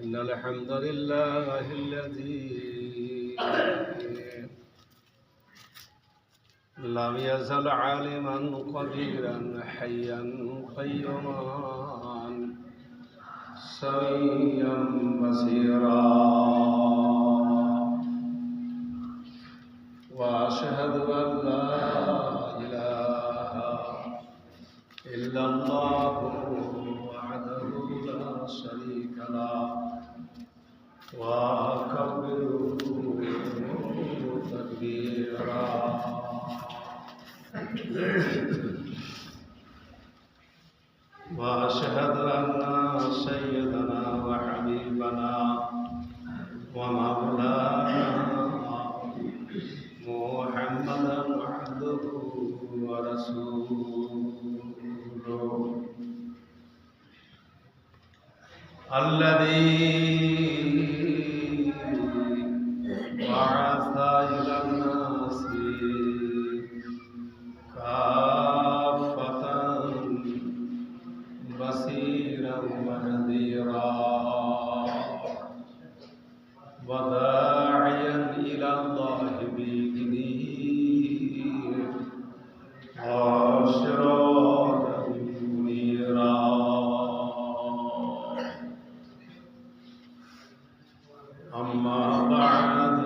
إن الحمد لله الذي لم يزل عالما قديرا حيا قيوما سميعا بصيرا وأشهد أن لا إله إلا الله وحده لا شريك له وأكبره تكبيرا وأشهد أن سيدنا وحبيبنا ومولانا محمدا عبده ورسوله الذي بعث إلى الناس كافة بصيرا ونذيرا وداعيا إلى الله بإذنه وسراجا منيرا أما بعد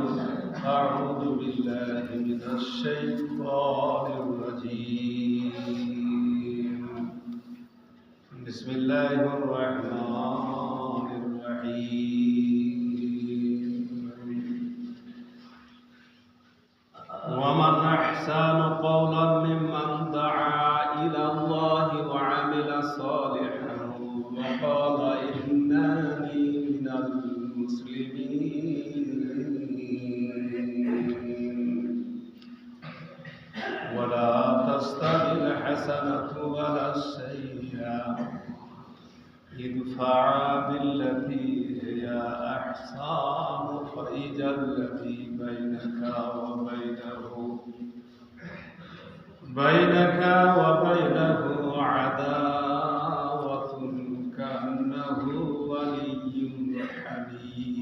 أعوذ بالله من الشيطان الرجيم بسم الله الرحمن الرحيم ومن أحسن قولا ممن دعا إلى الله وعمل صالحا وقال إنني من المسلمين ولا تستوي الحسنة ولا السيئة ادفع بالتي هي أحسن فإذا الذي بينك وبينه عداوة كأنه ولي حميم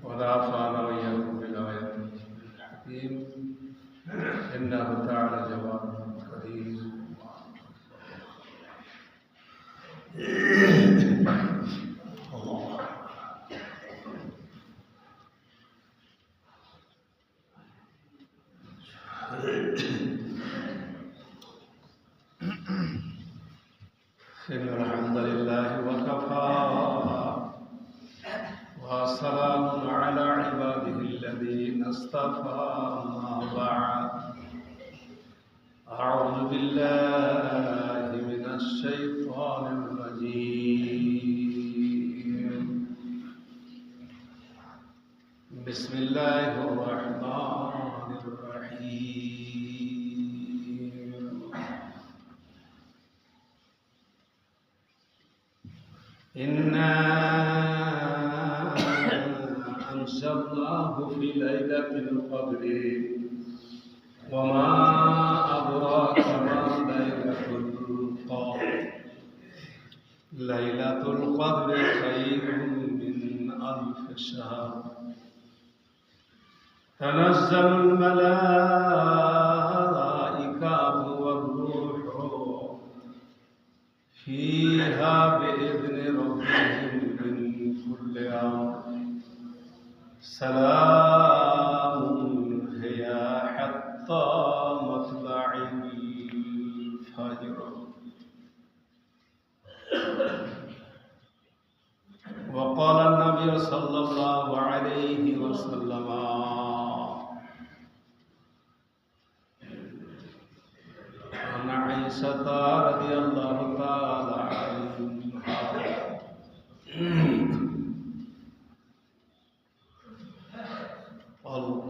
ونفعنا وإياكم بالآيات الحكيم إنه تعالى جواد كريم إن الحمد لله وكفى وسلام على عباده الذين اصطفى أما بعد أعوذ بالله من الشيطان الرجيم بسم الله الرحمن الرحيم إنا أنزلناه في ليلة القدر وما أدراك ما ليلة القدر ليلة القدر خير من ألف شهر تنزل الملائكة والروح فيها بإذن ربهم من كل أمر سلام هي حتى مطلع الفجر وقال النبي صلى الله عليه وسلم عن عائشة رضي الله تعالى عنها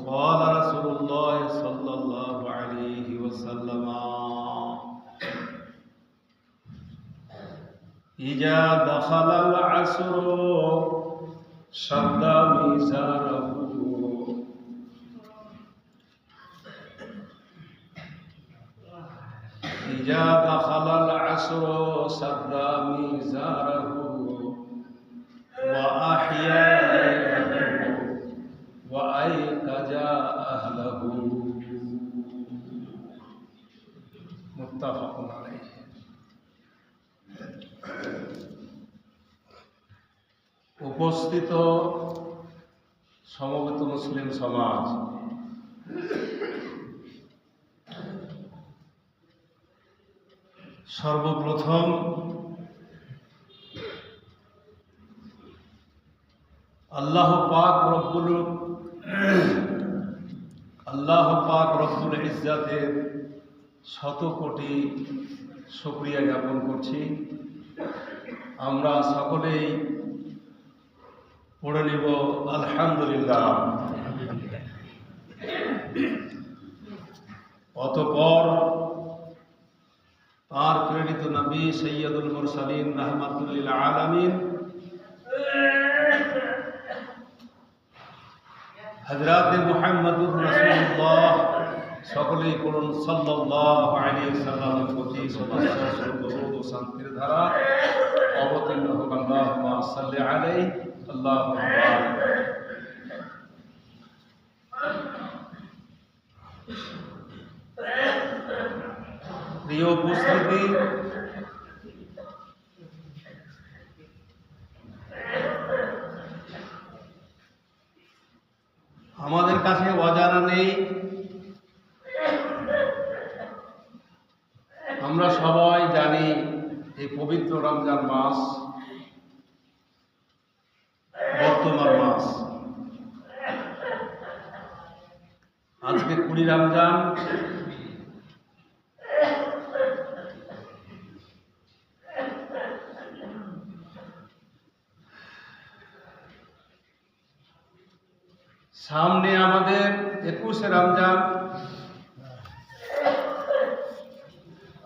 قال رسول الله صلى الله عليه وسلم إذا دخل العصر شد ميزاره فإذا دخل العصر سد ميزاره وأحيا ليله وأيقظ أهله متفق عليه। উপস্থিত সমবেত মুসলিম সমাজ, সর্বপ্রথম আল্লাহ পাক রব্বুল ইজ্জাতের শত কোটি শুকরিয়া জ্ঞাপন করছি। আমরা সকলেই পড়ে নিব আলহামদুলিল্লাহ। অতঃপর তার প্রেরিত নবী সৈয়দুল মুরসালিন রাহমাতুল লিল আলামিন হযরত মুহাম্মদুর রাসূলুল্লাহ সকলেই পড়ুন সাল্লাল্লাহু আলাইহি ওয়াসাল্লামের প্রতি দরুদ ও শান্তির ধারা অবতীর্ণ হোক। আল্লাহুম্মা সাল্লি আলাইহি আল্লাহুম্মা বারিক। প্রিয় উপস্থিতি, আমাদের কাছে অজানা নেই, আমরা সবাই জানি এই পবিত্র রমজান মাস বর্তমান মাস। আজকে 20 রমজান। সামনে আমাদের 21 রমজান।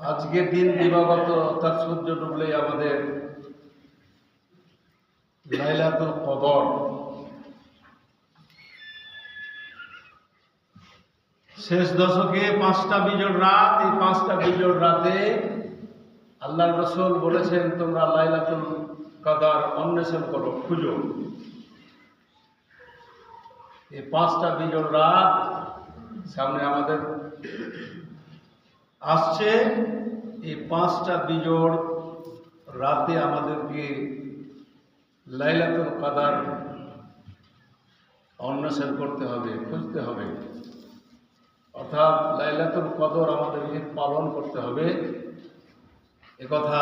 আজকের দিন দিবাগত অর্থাৎ সূর্য ডুবলেই আমাদের লাইলাতুল কদর। শেষ দশকে 5টা বিজোড় রাত, এই 5টা বিজোড় রাতে আল্লাহর রাসূল বলেছেন তোমরা লাইলাতুল কদর অন্বেষণ করো, খুঁজো। এই 5টা বিজোড় রাত সামনে আমাদের আসছে। এই 5টা বিজোড় রাতে আমাদেরকে লাইলাতুল কদর অন্বেষণ করতে হবে, খুঁজতে হবে, অর্থাৎ লাইলাতুল কদর আমাদেরকে পালন করতে হবে। একথা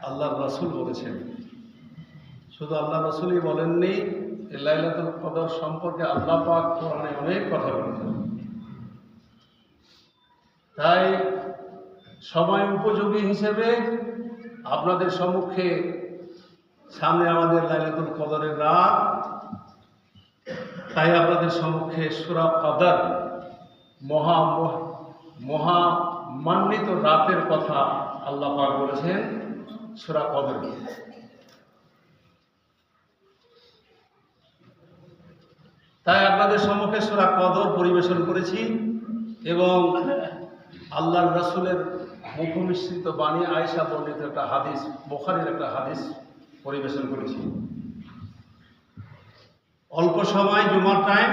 আল্লাহর রাসূল বলেছেন। শুধু আল্লাহ রাসূলই বলেননি, এই লাইলাতুল কদর সম্পর্কে আল্লাহ পাক কোরআনে অনেক কথা বলেছেন। তাই সময় উপযোগী হিসেবে আপনাদের সম্মুখে সামনে আমাদের লাইলাতুল কদরের রাত, তাই আপনাদের সম্মুখে সূরা কদর মহামান্বিত রাতের কথা আল্লাহ পাক বলেছেন সূরা কদর। তাই আপনাদের সম্মুখে সূরা কদর পরিবেশন করেছি এবং আল্লাহর রাসূলের মুখনিসৃত বাণী আয়েশা বর্ণিত একটা হাদিস, বুখারীর একটা হাদিস পরিবেশন করেছি। অল্প সময় জুমার টাইম,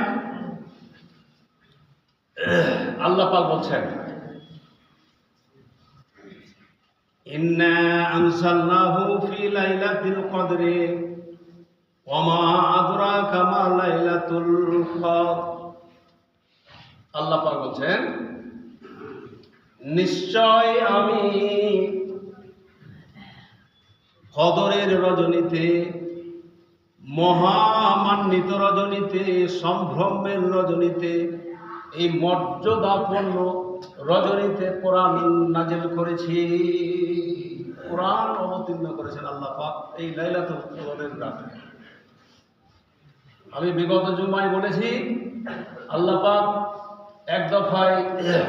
আল্লাহ পাক বলছেন ইন্না আনজালনাহু ফি লাইলাতিল কদরি ওয়া মা আদরাকা মা লাইলাতুল কদর। আল্লাহ পাক বলছেন নিশ্চয় আমি কদরের রজনীতে, মহামান্বিত রজনীতে, সম্ভ্রমের রজনীতে, এই মর্যাদাপূর্ণ রজনীতে কোরআন নাজিল করেছি, কোরআন অবতীর্ণ করেছেন আল্লাহ পাক এই লাইলাতুল কদরের রাতে। আমি বিগত জুমায় বলেছি আল্লাহ পাক এক দফায়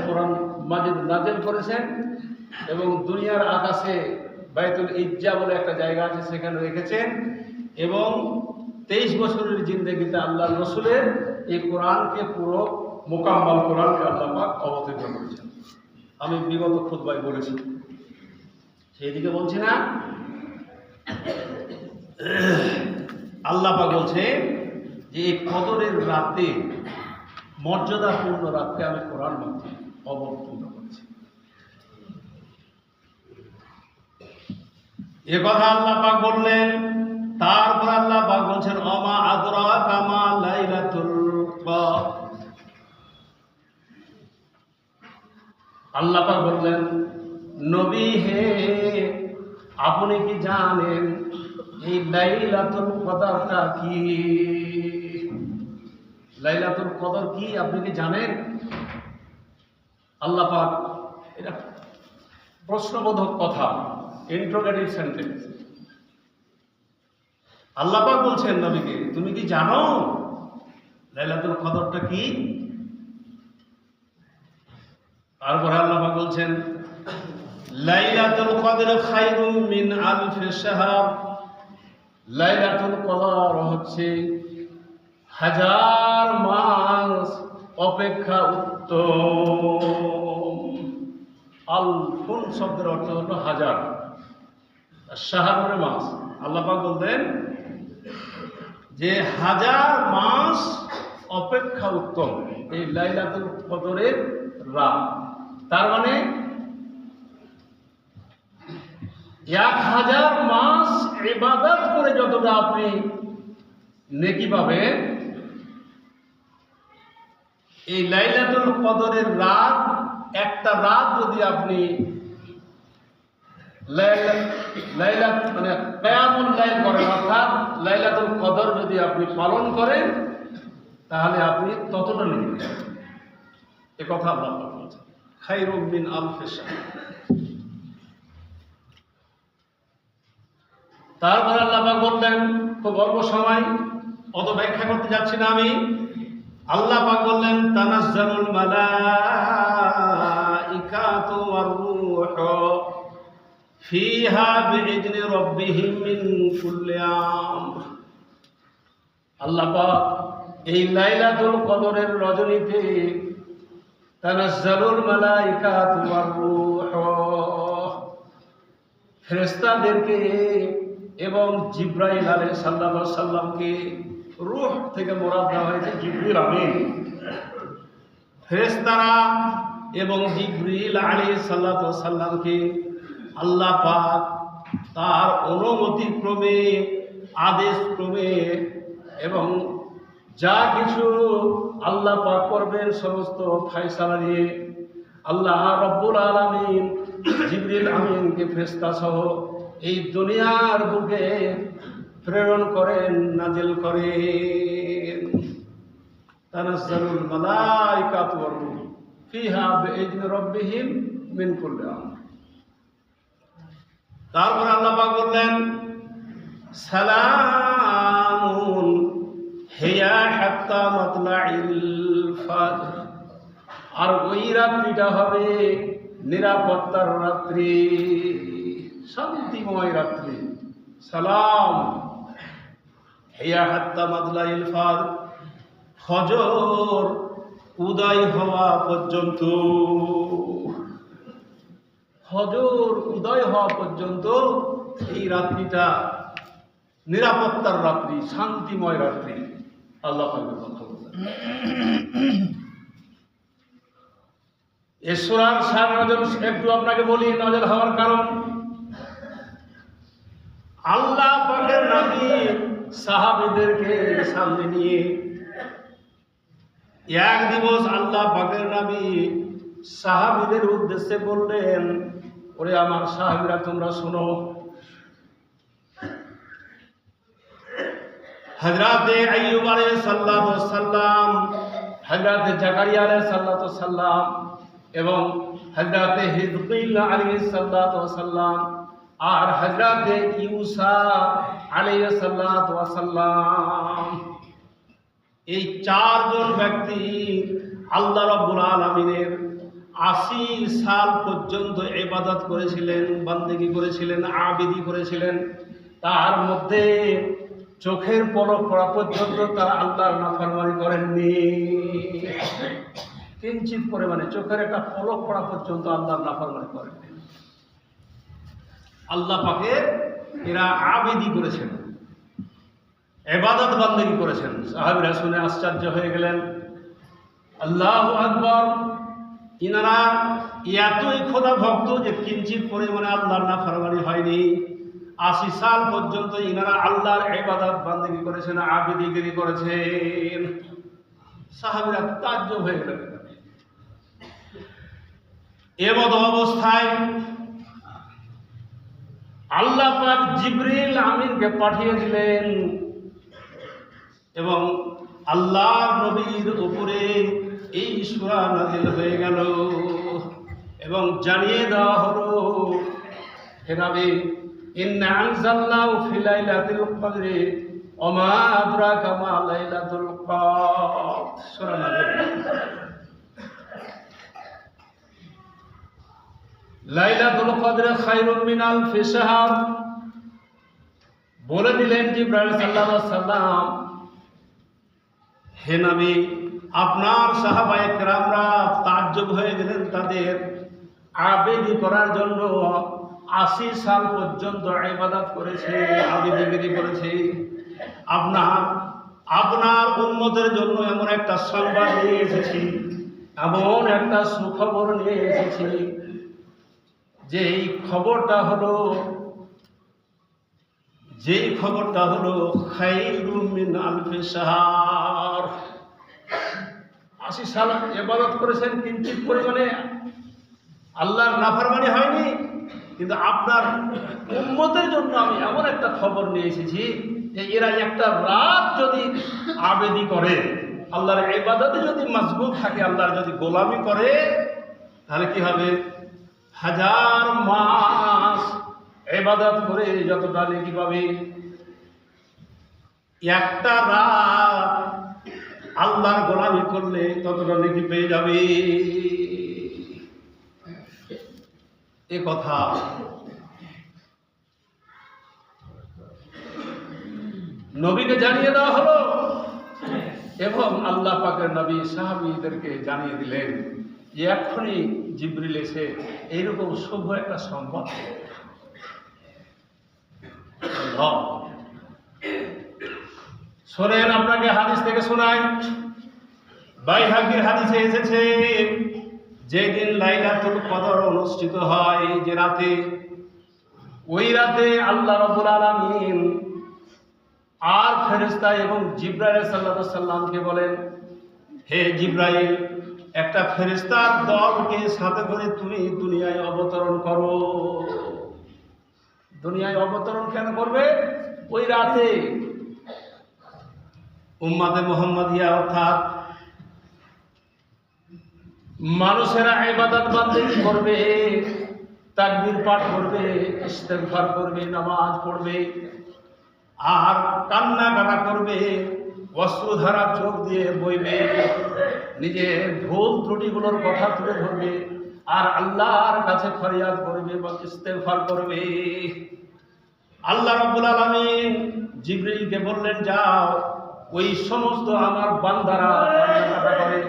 কোরআন মাজিদ নাজিল করেছেন এবং দুনিয়ার আকাশে বাইতুল ইজ্জা বলে একটা জায়গা আছে, সেখানে রেখেছেন এবং 23 বছরের জিন্দেগিতে আল্লাহ রসুলের এই কোরআনকে পুরো মোকাম্মল কোরআনকে আল্লাহ পাক অবতীর্ণ করেছেন। আমি বিগত খুতবায় বলেছি, সেইদিকে বলছি না। আল্লাহ পাক বলছে যে এই কদরের রাতে, মর্যাদাপূর্ণ রাতে আমি কোরআন মধ্যে অবতীর্ণ করেছি। এ কথা আল্লাহ পাক বললেন। তারপর আল্লাহ পাক বলছেন ওমা আদরাকা মা লাইলাতুল কদর। আল্লাহ পাক বললেন নবী হে, আপনি কি জানেন এই লাইলাতুল কদরটা কি? লাইলাতুল কদর কি আপনি কি জানেন? আল্লাহ পাক, এটা প্রশ্নবোধক কথা, ইন্টারোগেটিভ সেন্টেন্স। আল্লাহ পাক বলছেন নবীকে, তুমি কি জানো লাইলাতুল কদরটা কি? তারপরে আল্লাহ পাক বলছেন লাইলাতুল কদর খায়রুম মিন আলফি শাহর। লাইলাতুল কদর হচ্ছে 1000 মাস অপেক্ষা উত্তম। আলফুন শব্দের অর্থ হলো 1000, শাহর মানে মাস। আল্লাহ পাক বলতেন যে 1000 মাস অপেক্ষা উত্তম এই লাইলাতুল কদরের রাত। তার মানে 1000 মাস ইবাদত করে যতটা আপনি নেকি পাবেন, এই লাইলাতুল কদরের রাত, একটা রাত যদি আপনি মানে কিয়ামুল লাইল করেন, অর্থাৎ লাইলাতুল কদর যদি আপনি পালন করেন, তাহলে আপনি ততটা নেকি পাবেন। এ কথা আল্লাহ বলছেন খায়রুম মিন আলফি শাহর। তারপর আল্লাহ পাক বললেন, খুব অল্প সময়, অত ব্যাখ্যা করতে যাচ্ছি না আমি। আল্লাহ পাক বললেন তানাজ্জালুল মালাইকাতু ওয়ার রূহু ফিহা বিইذনি রাব্বিহিম মিন কুল্লি আমর। আল্লাহ পাক এই লাইলাতুল কদরের রজনীতে তানাজ্জালুল মালাইকাতু ওয়ার রূহু, ফেরেশতাদেরকে এবং জিবরাইল আলাইহিস সালামকে, রূহ থেকে মোরাদ দেওয়া হয়েছে জিবরিল আমিন। ফেরেশতারা এবং জিবরিল আলাইহিস সালামকে আল্লাহ পাক তার অনুমতি ক্রমে, আদেশ ক্রমে, এবং যা কিছু আল্লাহ পাক করবেন সমস্ত ফয়সালা নিয়ে আল্লাহ রব্বুল আলামিন জিবরিল আমিনকে ফেরেশতা সহ এই দুনিয়ার বুকে প্রেরণ করেন, নাজিল করেন। তানাজ্জালুল মালাইকাতু ওয়ার রূহ ফিহা বিইذনি রাব্বিহিম মিন কুল্লি আমর। তারপর আল্লাহ পাক বললেন সালামুন হিয়া হাত্তা মাতলাইল ফাজর। আর ওই রাত্রিটা হবে নিরাপত্তার রাত্রি, শান্তিময় রাত্রি। সালাম হিয়া হাত্তা মাতলাইল ফাজর, ফজর উদয় হওয়া পর্যন্ত, ফজর উদয় হওয়া পর্যন্ত এই রাত্রিটা নিরাপত্তার রাত্রি, শান্তিময় রাত্রি। আল্লাহ পাকের কথা বলেন। এই সূরার সার নজর একটু আপনাকে বলি, নজর হওয়ার কারণ, আল্লাহ পাকের নবী সাহাবীদেরকে সামনে নিয়ে এক দিবস আল্লাহ পাকের নবী সাহাবীদের উদ্দেশ্যে বললেন, ওরে আমার সাহাবীরা তোমরা শোনো, হযরতে আইয়ুব আলাইহিস সালাম, হযরতে জাকারিয়া আলাইহিস সালাম এবং হযরতে হিজকিল আলাইহিস সালাম আর হযরতে ইউসা আলাইহিস সালাম, এই চারজন ব্যক্তি আল্লাহ রাব্বুল আলামিনের 80 সাল পর্যন্ত ইবাদত করেছিলেন, বান্দেগি করেছিলেন, আবিদি করেছিলেন। তার মধ্যে চোখের পলক পড়া পর্যন্ত তারা আল্লাহর নাফরমানি করেননি। কিঞ্চিত পরিমাণে চোখের একটা পলক পড়া পর্যন্ত আল্লাহর নাফরমানি করেন। আল্লাহ পাকে এরা আবেদি করেছেন, ইবাদত বান্দেগী করেছেন। সাহাবীরা শুনে আশ্চর্য হয়ে গেলেন, আল্লাহু আকবার, ইনারা এতই খোদা ভক্ত যে কিঞ্চিত পরিমাণে আল্লাহর নাফরমানি হয়নি। 80 সাল পর্যন্ত ইনারা আল্লাহর ইবাদত বান্দেগী করেছেন, আবেদিগিরি করেছেন। সাহাবীরা তাজ্জব হয়ে গেলেন। এমত অবস্থায় আল্লাহ পাক জিবরিল আমিনকে পাঠিয়ে দিলেন এবং আল্লাহর নবীর উপরে এই সূরা নাযিল হয়ে গেল এবং জানিয়ে দেওয়া হলো, হে নবী, ইন্না আনজালনাহু ফি লাইলাতিল কদরি ওয়া মা আদরাকা মা লাইলাতুল কদর। সূরা নাযিল। লাইলাতুল কদর খায়রুম মিন আলফি শাহর। বলে দিলেন জিবরাইল সাল্লাল্লাহু আলাইহি সাল্লাম, হে নবী, আপনার সাহাবায়ে কেরামরা তাজ্জব হয়ে গেলেন তাদের আবেদি করার জন্য 80 সাল পর্যন্ত ইবাদত করেছে, আবেদিগিরি করেছে। আপনার উম্মতের জন্য এমন একটা সংবাদ নিয়ে এসেছি, এমন একটা সুখবর নিয়ে এসেছি যে এই খবরটা হলো খায়রুম মিন আলফি শাহর। 80 সাল ইবাদত করেছেন, কিঞ্চিত পরিমাণে আল্লাহর নাফরমানি হয়নি, কিন্তু আপনার উম্মতের জন্য আমি এমন একটা খবর নিয়ে এসেছি যে এরা একটা রাত যদি আবেদি করে, আল্লাহর ইবাদতে যদি মশগুল থাকে, আল্লাহর যদি গোলামি করে, তাহলে কি হবে? 1000 মাস ইবাদত করে যতটা নেকি পাবে, একটা রাত আল্লাহর গোলামি করলে ততটা নেকি পেয়ে যাবে। এ কথা নবীকে জানিয়ে দেওয়া হলো এবং আল্লাহ পাকের নবী সাহাবীদেরকে জানিয়ে দিলেন যে এক্ষুনি জিবরিল এসে এইরকম শুভ একটা সংবাদ। শোনেন, আপনাকে হাদিস থেকে শোনাই। বাইহাকীর হাদিসে এসেছে, যেদিন লাইলাতুল কদর অনুষ্ঠিত হয়, যে রাতে, ওই রাতে আল্লাহ রাব্বুল আলামিন আর ফেরেশতা এবং জিবরাইল সাল্লাল্লাহু আলাইহি সাল্লামকে বলেন, হে জিবরাইল, একটা ফেরেশতার দলকে সাথে করে তুমি দুনিয়ায় অবতরণ করো। দুনিয়ায় অবতরণ কেন করবে? ওই রাতে উম্মাতে মুহাম্মাদিয়া অর্থাৎ মানুষেরা ইবাদত বান্দেগী করবে, তাকবীর পাঠ করবে, ইস্তেগফার করবে, নামাজ পড়বে, আর কান্নাকাটা করবে, অশ্রুধারা চোখ দিয়ে বইবে, নিজের ভুল ত্রুটিগুলোর কথা তুলে ধরবে, আর আল্লাহর কাছে ফরিয়াদ করবে বা ইস্তেগফার করবে। আল্লাহ রাব্বুল আলামিন জিবরিলকে বললেন, যাও, ওই সমস্ত আমার বান্দারা কান্নাকাটা করে,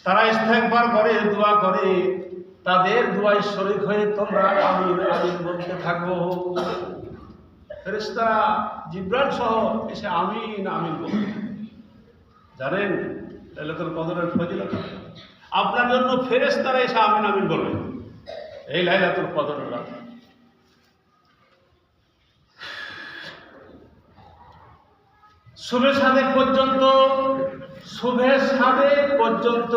তারা ইস্তেগফার করে, দোয়া করে, তাদের দোয়ায় শরীক হয়ে তোমরা আমিন আমিন বলতে থাকো। ফেরেশতারা জিবরাইল সহ এসে আমিন আমিন বলবে। জানেন লাইলাতুল কদরের ফজিলত? আপনার জন্য ফেরেশতারা এসে আমিন আমিন বলবে এই লাইলাতুল কদরের রাতে। শুভে সাদেক পর্যন্ত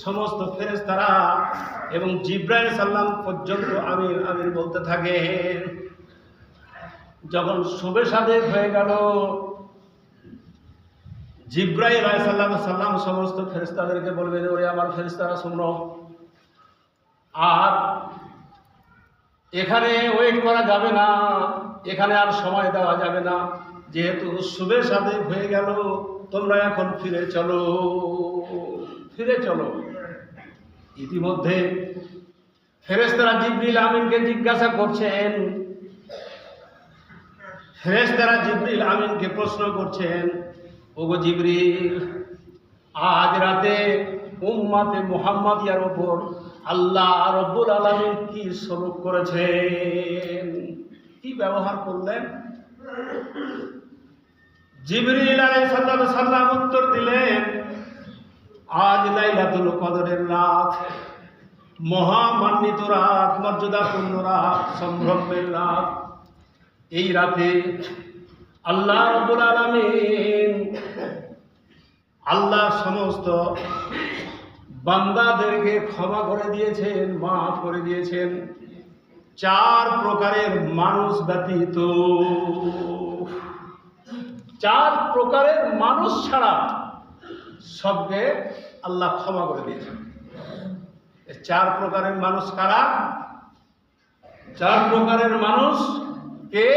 সমস্ত ফেরেশতারা এবং জিবরাইল সাল্লাম পর্যন্ত আমিন আমিন বলতে থাকে। যখন শুভে সাদেক হয়ে গেল, জিবরাইল আলাইহিস সালাম সমস্ত ফেরেশতাদেরকে বলবেন, ওরে আমার ফেরেশতারা শুনো, আর এখানে ওয়েট করা যাবে না, এখানে আর সময় দেওয়া যাবে না, যেহেতু শুভে সাদেক হয়ে গেল, তোমরা এখন ফিরে চলো। ইতিমধ্যে ফেরেশতারা জিবরিল আমিনকে জিজ্ঞাসা করছেন, ফেরেশতারা জিবরিল আমিনকে প্রশ্ন করছেন, ওগো জিবরিল, আজ রাতে উম্মাতে মুহাম্মাদিয়ার উপর আল্লাহ রব্বুল আলামিন কি সলুক করেছেন, কি ব্যবহার করলেন। জিবরিল আলাইহিস সালাম উত্তর দিলেন, আজ লাইলাতুল কদরের রাত, মহামান্বিত রাত, মর্যাদাপূর্ণ রাত, সম্ভ্রমের রাত। এই রাতে আল্লাহ রাব্বুল আলামিন আল্লাহ সমস্ত বান্দাদেরকে ক্ষমা করে দিয়েছেন, মাফ করে দিয়েছেন, 4 প্রকারের মানুষ ব্যতীত। 4 প্রকারের মানুষ ছাড়া সবকে আল্লাহ ক্ষমা করে দিয়েছেন। 4 প্রকারের মানুষ কারা? 4 প্রকারের মানুষ কে?